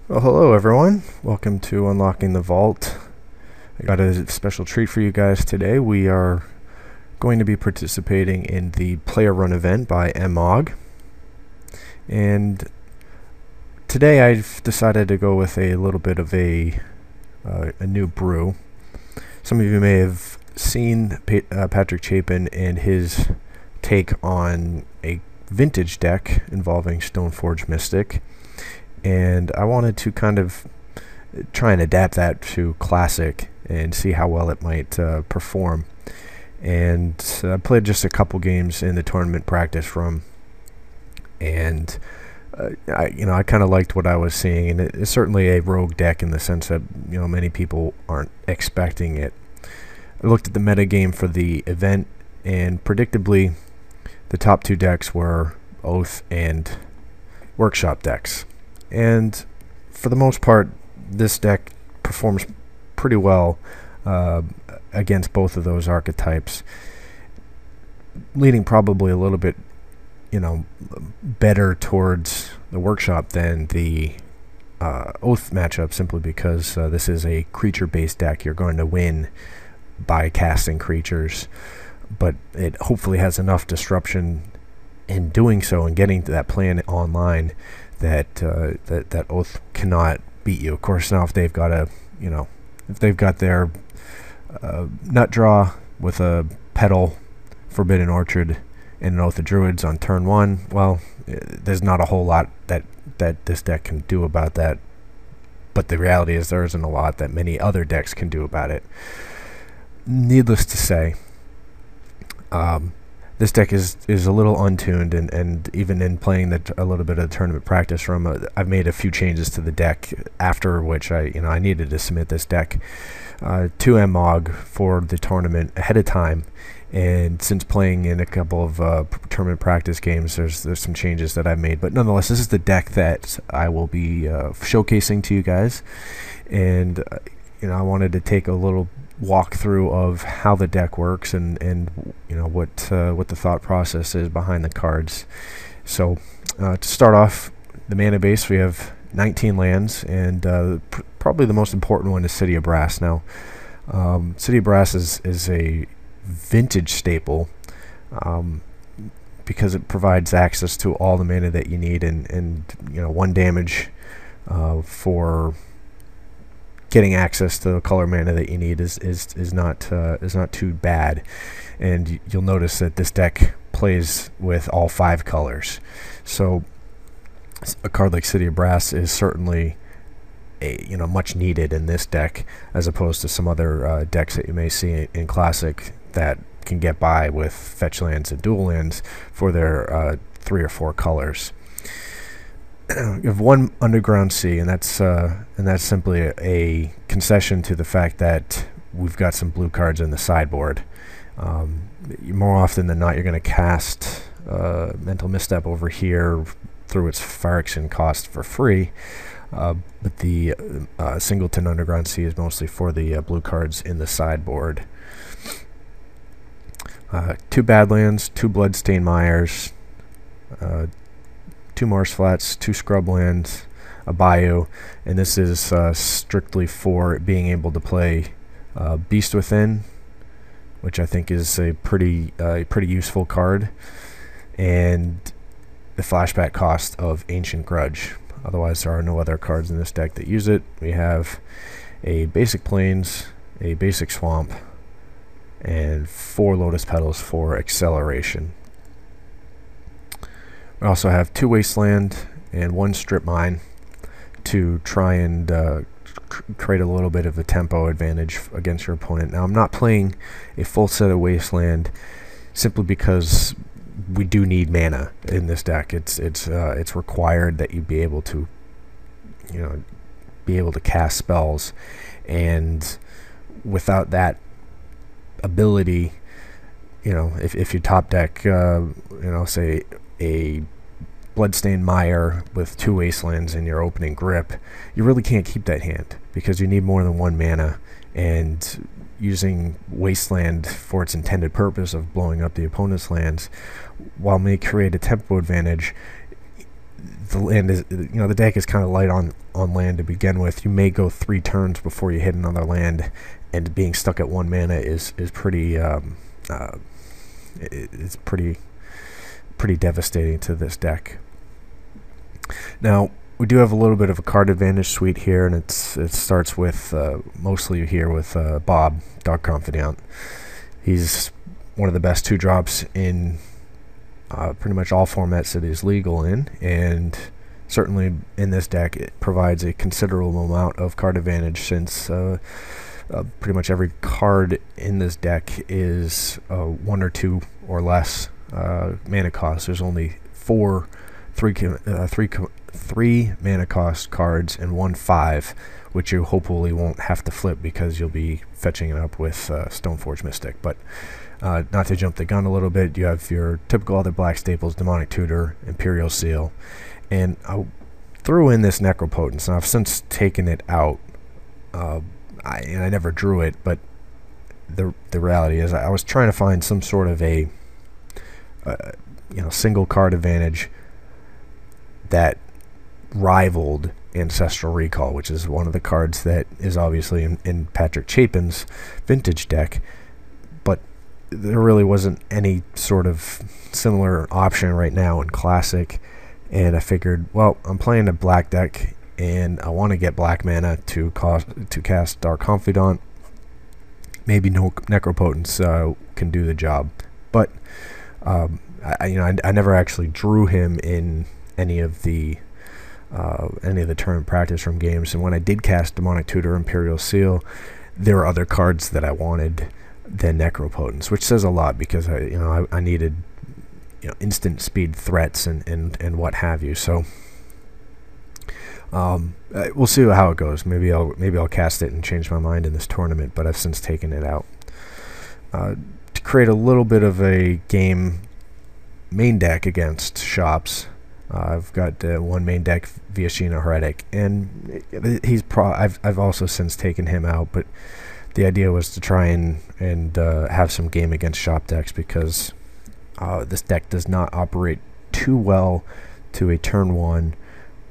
Well, hello everyone. Welcome to Unlocking the Vault. I got a special treat for you guys today. We are going to be participating in the Player Run event by MMogg. And today I've decided to go with a little bit of a new brew. Some of you may have seen Patrick Chapin and his take on a vintage deck involving Stoneforge Mystic. And I wanted to kind of try and adapt that to Classic and see how well it might perform. And I played just a couple games in the tournament practice room, and I kind of liked what I was seeing, and it's certainly a rogue deck in the sense that many people aren't expecting it. I looked at the meta game for the event, and predictably, the top two decks were Oath and Workshop decks. And for the most part, this deck performs pretty well against both of those archetypes, leaning probably a little bit, better towards the Workshop than the Oath matchup, simply because this is a creature-based deck. You're going to win by casting creatures, but it hopefully has enough disruption in doing so and getting to that plan online that that Oath cannot beat you. Of course, now if they've got their nut draw with a Petal, Forbidden Orchard, and an Oath of Druids on turn one, well, there's not a whole lot that this deck can do about that. But the reality is there isn't a lot that many other decks can do about it. Needless to say, this deck is a little untuned, and even in playing a little bit of the tournament practice room, I've made a few changes to the deck, after which I needed to submit this deck to MMogg for the tournament ahead of time. And since playing in a couple of tournament practice games, there's some changes that I've made. But nonetheless, this is the deck that I will be showcasing to you guys. And I wanted to take a little walkthrough of how the deck works and what the thought process is behind the cards. So to start off, the mana base, we have 19 lands, and probably the most important one is City of Brass. Now, City of Brass is a vintage staple because it provides access to all the mana that you need, and one damage for getting access to the color mana that you need is not too bad. And you'll notice that this deck plays with all 5 colors. So a card like City of Brass is certainly much needed in this deck, as opposed to some other decks that you may see in Classic that can get by with fetch lands and dual lands for their 3 or 4 colors. You have one Underground Sea, and that's simply a concession to the fact that we've got some blue cards in the sideboard. More often than not, you're going to cast Mental Misstep over here through its Phyrexian cost for free, but the Singleton Underground Sea is mostly for the blue cards in the sideboard. 2 Badlands, 2 Bloodstained Mires, 2 Marsh Flats, 2 Scrublands, a Bayou, and this is strictly for being able to play Beast Within, which I think is a pretty useful card, and the flashback cost of Ancient Grudge. Otherwise, there are no other cards in this deck that use it. We have a basic Plains, a basic Swamp, and 4 Lotus Petals for acceleration. We also have 2 Wasteland and 1 Strip Mine to try and create a little bit of a tempo advantage against your opponent. Now, I'm not playing a full set of Wasteland simply because we do need mana in this deck. It's required that you be able to cast spells, and without that ability, if you top deck say a Bloodstained Mire with 2 Wastelands in your opening grip, you really can't keep that hand because you need more than 1 mana, and using Wasteland for its intended purpose of blowing up the opponent's lands, while may create a tempo advantage, the land is, the deck is kind of light on land to begin with. You may go 3 turns before you hit another land, and being stuck at 1 mana is pretty it's pretty devastating to this deck. Now, we do have a little bit of a card advantage suite here, and it starts with mostly here with Bob, Dark Confidant. He's one of the best 2-drops in pretty much all formats that is legal in, and certainly in this deck it provides a considerable amount of card advantage, since pretty much every card in this deck is 1 or 2 or less mana cost. There's only 3 mana cost cards and 1 5, which you hopefully won't have to flip because you'll be fetching it up with Stoneforge Mystic. But not to jump the gun a little bit, you have your typical other black staples: Demonic Tutor, Imperial Seal, and I threw in this Necropotence. Now, I've since taken it out, I never drew it, but the reality is I was trying to find some sort of a single card advantage that rivaled Ancestral Recall, which is one of the cards that is obviously in Patrick Chapin's Vintage deck, but there really wasn't any sort of similar option right now in Classic, and I figured, well, I'm playing a black deck and I want to get black mana to cast Dark Confidant. Maybe no Necropotence can do the job, but I never actually drew him in any of the turn practice room games, and when I did cast Demonic Tutor, Imperial Seal, there were other cards that I wanted than Necropotence, which says a lot, because I needed instant speed threats and what have you. So we'll see how it goes. Maybe I'll cast it and change my mind in this tournament, but I've since taken it out to create a little bit of a game main deck against shops. I've got one main deck, Viashina Heretic, and I've also since taken him out, but the idea was to try and have some game against shop decks, because this deck does not operate too well to a turn 1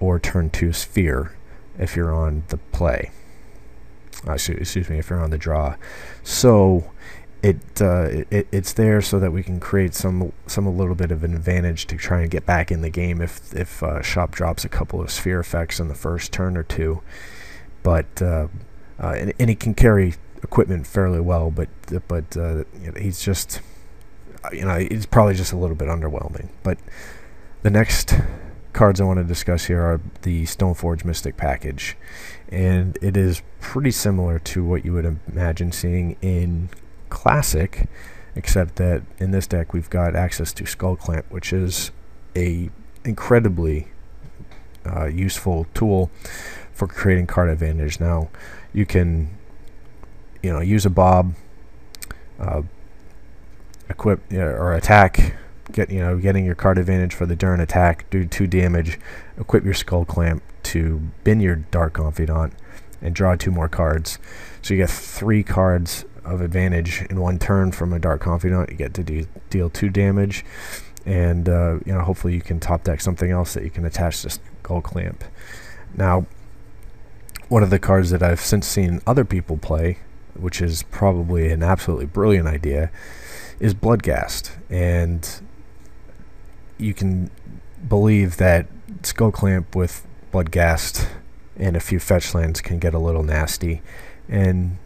or turn 2 sphere if you're on the play. Excuse me, if you're on the draw. So it's there so that we can create a little bit of an advantage to try and get back in the game if shop drops a couple of sphere effects in the first turn or 2. But and he can carry equipment fairly well, but he's just he's probably just a little bit underwhelming. But the next cards I want to discuss here are the Stoneforge Mystic package, and it is pretty similar to what you would imagine seeing in Classic, except that in this deck we've got access to Skull Clamp, which is a incredibly useful tool for creating card advantage. Now you can use a Bob, equip or attack, getting your card advantage for the Durn attack, do 2 damage, equip your Skull Clamp to bin your Dark Confidant, and draw 2 more cards. So you get 3 cards of advantage in 1 turn from a Dark Confidant. You get to deal 2 damage, and hopefully you can top deck something else that you can attach to Skull Clamp. Now, one of the cards that I've since seen other people play, which is probably an absolutely brilliant idea, is Bloodghast, and you can believe that Skull Clamp with Bloodghast and a few fetch lands can get a little nasty, and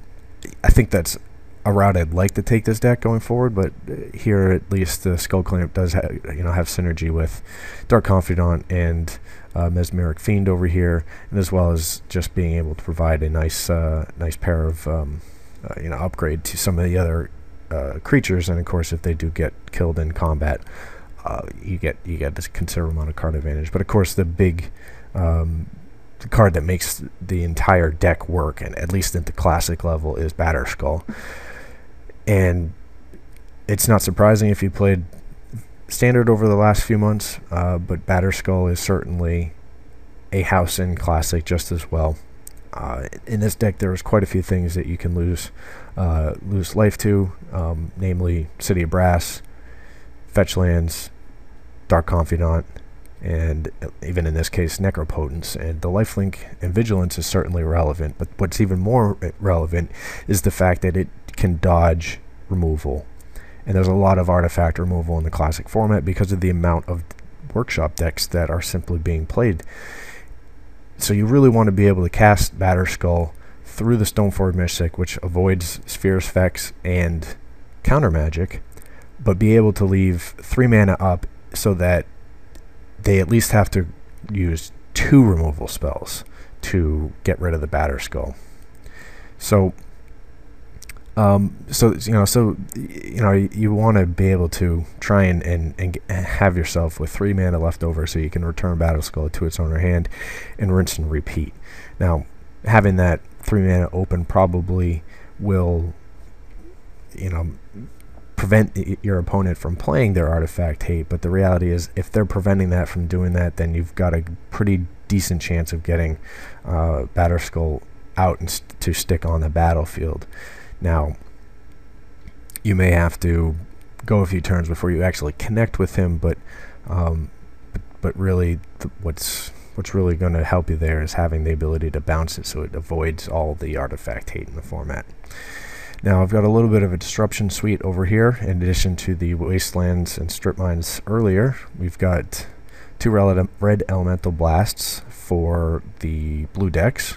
I think that's a route I'd like to take this deck going forward. But here at least the Skull Clamp does have synergy with Dark Confidant and Mesmeric Fiend over here, and as well as just being able to provide a nice pair of upgrade to some of the other creatures. And of course, if they do get killed in combat, you get this considerable amount of card advantage. But of course, the big the card that makes the entire deck work, and at least at the Classic level, is Batterskull. And it's not surprising if you played Standard over the last few months, but Batterskull is certainly a house in Classic just as well. In this deck, there's quite a few things that you can lose life to, namely City of Brass, fetch lands, Dark Confidant, and even in this case necropotence, and the lifelink and vigilance is certainly relevant, but what's even more relevant is the fact that it can dodge removal. And there's a lot of artifact removal in the classic format because of the amount of workshop decks that are simply being played. So you really want to be able to cast Batterskull through the Stoneforge Mystic, which avoids Sphere's effects and counter magic, but be able to leave 3 mana up so that they at least have to use 2 removal spells to get rid of the Batterskull. So you want to be able to try and have yourself with 3 mana left over so you can return Batterskull to its owner hand and rinse and repeat. Now, having that 3 mana open probably will, prevent your opponent from playing their artifact hate, but the reality is if they're preventing that from doing that, then you've got a pretty decent chance of getting Batterskull out and to stick on the battlefield. Now, you may have to go a few turns before you actually connect with him, but really what's really going to help you there is having the ability to bounce it so it avoids all the artifact hate in the format. Now, I've got a little bit of a disruption suite over here. In addition to the wastelands and strip mines earlier, we've got 2 red elemental blasts for the blue decks.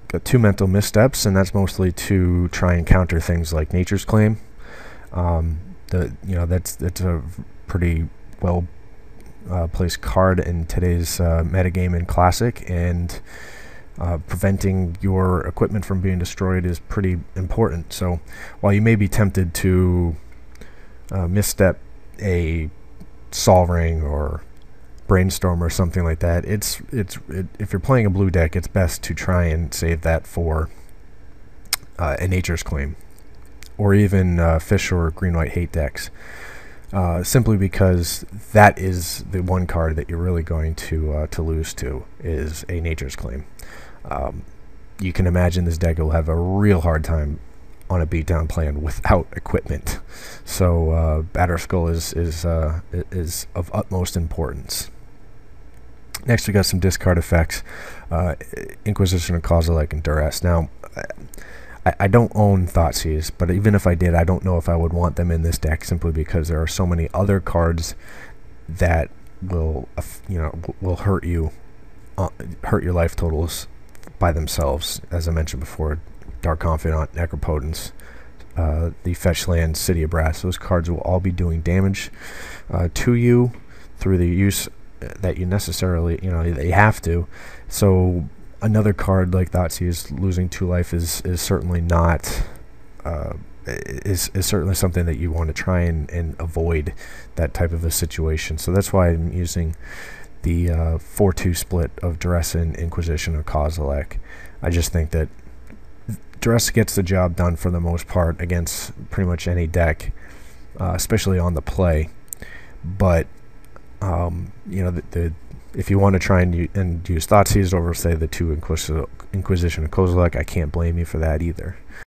Got 2 mental missteps, and that's mostly to try and counter things like Nature's Claim. That's a pretty well placed card in today's metagame in Classic, and preventing your equipment from being destroyed is pretty important. So while you may be tempted to misstep a Sol Ring or Brainstorm or something like that, if you're playing a blue deck, it's best to try and save that for a Nature's Claim, or even Fish or Green-White Hate decks, simply because that is the one card that you're really going to lose to, is a Nature's Claim. You can imagine this deck will have a real hard time on a beatdown plan without equipment. So Batterskull is of utmost importance. Next, we got some discard effects: Inquisition of Kozilek and Duress. Now, I don't own Thoughtseize, but even if I did, I don't know if I would want them in this deck, simply because there are so many other cards that will hurt you, hurt your life totals by themselves. As I mentioned before, Dark Confidant, Necropotence, the fetch land, City of Brass. Those cards will all be doing damage to you through the use that you necessarily, that you have to. So another card like Thoughtseize losing 2 life is certainly not is certainly something that you want to try and avoid that type of a situation. So that's why I'm using the 4-2 split of Duress and Inquisition of Kozilek. I just think that Duress gets the job done for the most part against pretty much any deck, especially on the play. But if you want to try and use Thoughtseize over, say, the 2 Inquisition of Kozilek, I can't blame you for that either.